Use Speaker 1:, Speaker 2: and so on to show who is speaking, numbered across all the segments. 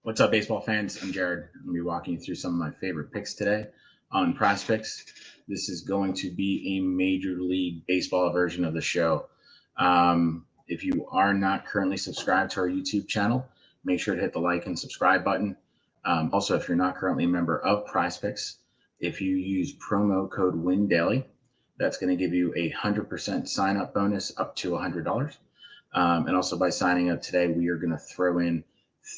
Speaker 1: What's up, baseball fans? I'm Jared. I'm going to be walking you through some of my favorite picks today on Prizepicks. This is going to be a Major League Baseball version of the show. If you are not currently subscribed to our YouTube channel, make sure to hit the like and subscribe button. Also, if you're not currently a member of Prizepicks, if you use promo code WINDAILY, that's going to give you a 100% sign up bonus up to $100. And also, by signing up today, we are going to throw in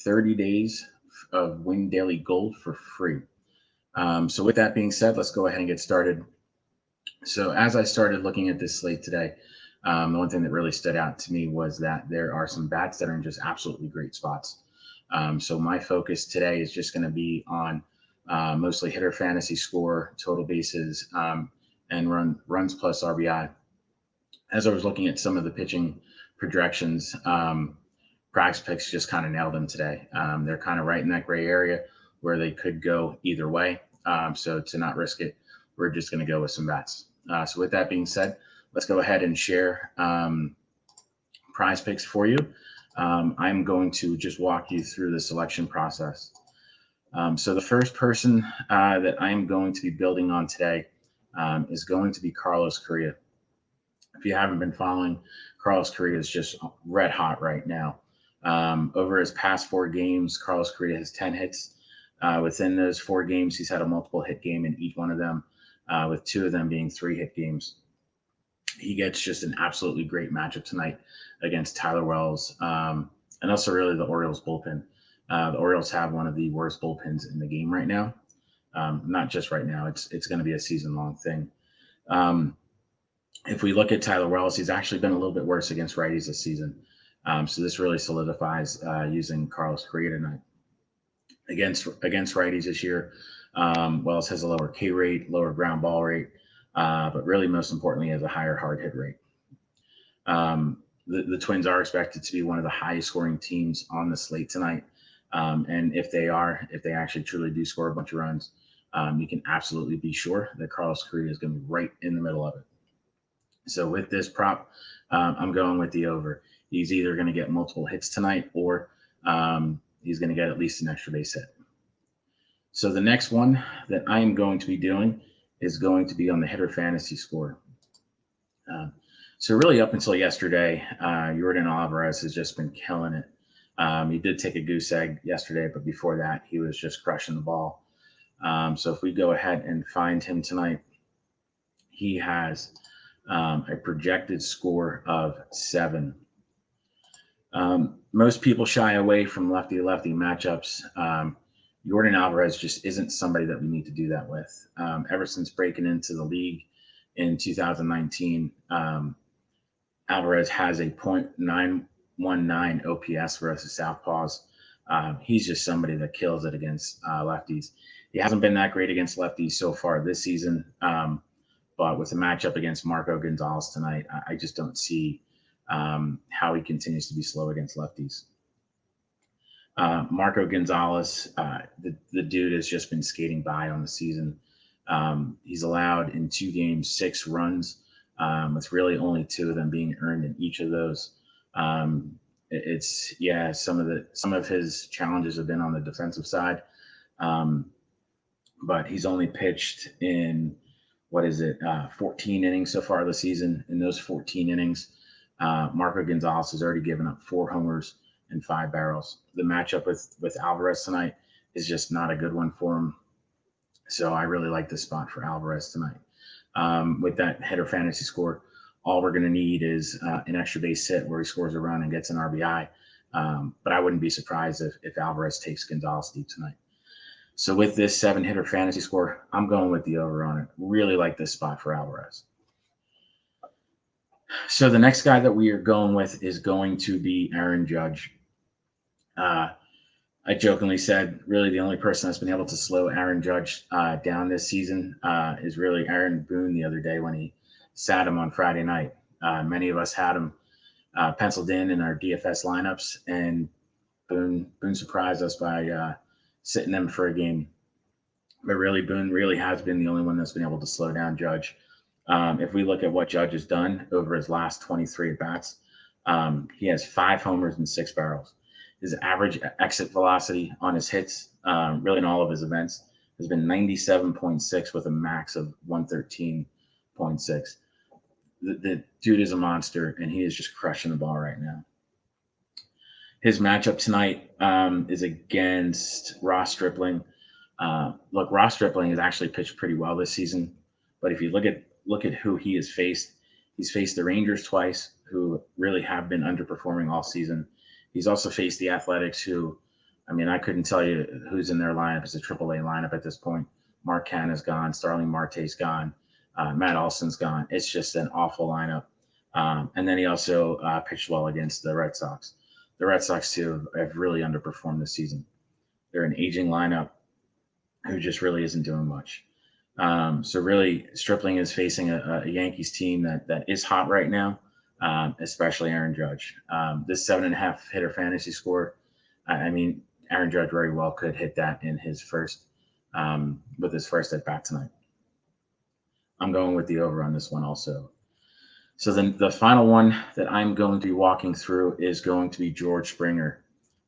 Speaker 1: 30 days of Win Daily Gold for free. So with that being said, let's go ahead and get started. So as I started looking at this slate today, the one thing that really stood out to me was that there are some bats that are in just absolutely great spots. So my focus today is just going to be on mostly hitter fantasy score, total bases, and runs plus RBI. As I was looking at some of the pitching projections, Prizepicks just kind of nailed them today. They're kind of right in that gray area where they could go either way. So to not risk it, we're just going to go with some bats. So with that being said, let's go ahead and share Prizepicks for you. I'm going to just walk you through the selection process. So the first person that I'm going to be building on today is going to be Carlos Correa. If you haven't been following, Carlos Correa is just red hot right now. Over his past 4 games, Carlos Correa has 10 hits. Within those 4 games, he's had a multiple hit game in each one of them, with 2 of them being 3-hit games. He gets just an absolutely great matchup tonight against Tyler Wells, and also really the Orioles bullpen. The Orioles have one of the worst bullpens in the game right now. Not just right now; it's going to be a season-long thing. If we look at Tyler Wells, he's actually been a little bit worse against righties this season. So this really solidifies using Carlos Correa tonight. Against righties this year, Wells has a lower K rate, lower ground ball rate, but really most importantly has a higher hard hit rate. The Twins are expected to be one of the highest scoring teams on the slate tonight. And if they actually truly do score a bunch of runs, you can absolutely be sure that Carlos Correa is going to be right in the middle of it. So with this prop, I'm going with the over. He's either going to get multiple hits tonight or he's going to get at least an extra base hit. So the next one that I am going to be doing is going to be on the hitter fantasy score. So really up until yesterday, Jordan Alvarez has just been killing it. He did take a goose egg yesterday, but before that, he was just crushing the ball. So if we go ahead and find him tonight, he has a projected score of 7. Most people shy away from lefty-lefty matchups. Jordan Alvarez just isn't somebody that we need to do that with. Ever since breaking into the league in 2019, Alvarez has a .919 OPS versus southpaws. He's just somebody that kills it against lefties. He hasn't been that great against lefties so far this season. But with the matchup against Marco Gonzalez tonight, I just don't see how he continues to be slow against lefties. Marco Gonzalez, the dude has just been skating by on the season. He's allowed in 2 games 6 runs, with really only 2 of them being earned in each of those. Some of his challenges have been on the defensive side, but he's only pitched in 14 innings so far this season. In those 14 innings, Marco Gonzalez has already given up 4 homers and 5 barrels. The matchup with Alvarez tonight is just not a good one for him. So I really like this spot for Alvarez tonight. With that hitter fantasy score, all we're going to need is an extra base hit where he scores a run and gets an RBI. But I wouldn't be surprised if Alvarez takes Gonzalez deep tonight. So with this 7 hitter fantasy score, I'm going with the over on it. Really like this spot for Alvarez. So the next guy that we are going with is going to be Aaron Judge. I jokingly said, really the only person that's been able to slow Aaron Judge down this season is really Aaron Boone the other day when he sat him on Friday night. Many of us had him penciled in our DFS lineups, and Boone surprised us by sitting him for a game. But really, Boone really has been the only one that's been able to slow down Judge. If we look at what Judge has done over his last 23 at-bats, he has 5 homers and 6 barrels. His average exit velocity on his hits, really in all of his events, has been 97.6 with a max of 113.6. The dude is a monster, and he is just crushing the ball right now. His matchup tonight is against Ross Stripling. Look, Ross Stripling has actually pitched pretty well this season, but if you look at who he has faced, he's faced the Rangers twice, who really have been underperforming all season. He's also faced the Athletics, who, I mean, I couldn't tell you who's in their lineup. It's a AAA lineup at this point. Mark Canha's gone, Starling Marte's gone, Matt Olson's gone. It's just an awful lineup. And then he also pitched well against the Red Sox. The Red Sox, too, have really underperformed this season. They're an aging lineup who just really isn't doing much. So really, Stripling is facing a Yankees team that is hot right now, especially Aaron Judge. This 7.5 hitter fantasy score, I mean, Aaron Judge very well could hit that in his first, with his first at bat tonight. I'm going with the over on this one also. So then the final one that I'm going to be walking through is going to be George Springer.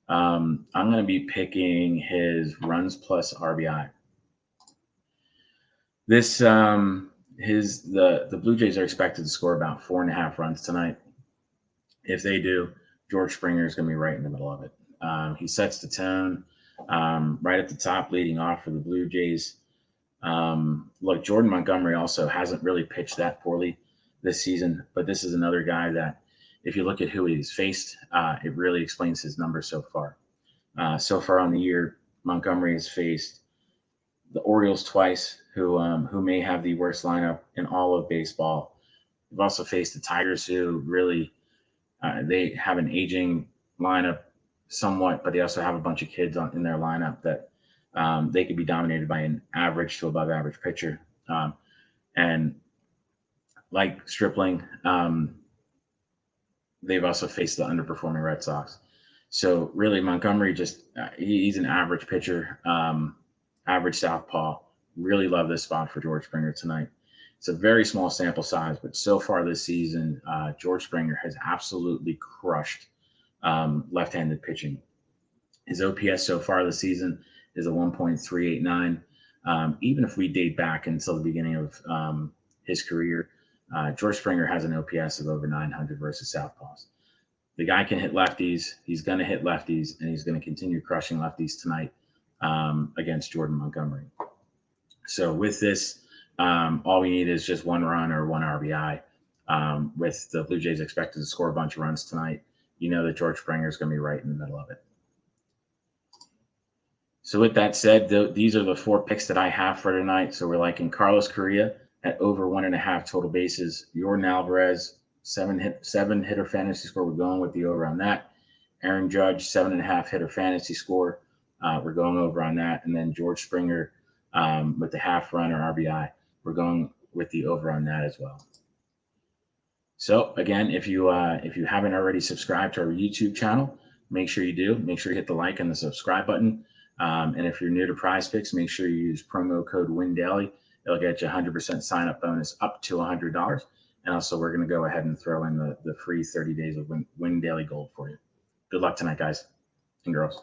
Speaker 1: I'm going to be picking his runs plus RBI. This the Blue Jays are expected to score about 4.5 runs tonight. If they do, George Springer is going to be right in the middle of it. He sets the tone right at the top, leading off for the Blue Jays. Look, Jordan Montgomery also hasn't really pitched that poorly this season, but this is another guy that, if you look at who he's faced, it really explains his numbers so far. So far on the year, Montgomery has faced the Orioles twice, who may have the worst lineup in all of baseball. We've also faced the Tigers, who really they have an aging lineup somewhat, but they also have a bunch of kids in their lineup that they could be dominated by an average to above average pitcher. And like Stripling, they've also faced the underperforming Red Sox. So really, Montgomery he's an average pitcher, average southpaw. Really love this spot for George Springer tonight. It's a very small sample size, but so far this season, George Springer has absolutely crushed left-handed pitching. His OPS so far this season is a 1.389. Even if we date back until the beginning of his career, George Springer has an OPS of over 900 versus southpaws. The guy can hit lefties. He's going to hit lefties, and he's going to continue crushing lefties tonight against Jordan Montgomery. So with this, all we need is just 1 run or 1 RBI. With the Blue Jays expected to score a bunch of runs tonight, you know that George Springer is going to be right in the middle of it. So with that said, these are the 4 picks that I have for tonight. So we're liking Carlos Correa at over 1.5 total bases. Jordan Alvarez, 7 hitter fantasy score. We're going with the over on that. Aaron Judge, 7.5 hitter fantasy score. We're going over on that. And then George Springer with the half run or RBI. We're going with the over on that as well. So again, if you haven't already subscribed to our YouTube channel, make sure you do. Make sure you hit the like and the subscribe button. And if you're new to Prizepicks, make sure you use promo code WINDAILY. It'll get you 100% sign-up bonus up to $100. And also, we're going to go ahead and throw in the free 30 days of Win Daily Gold for you. Good luck tonight, guys and girls.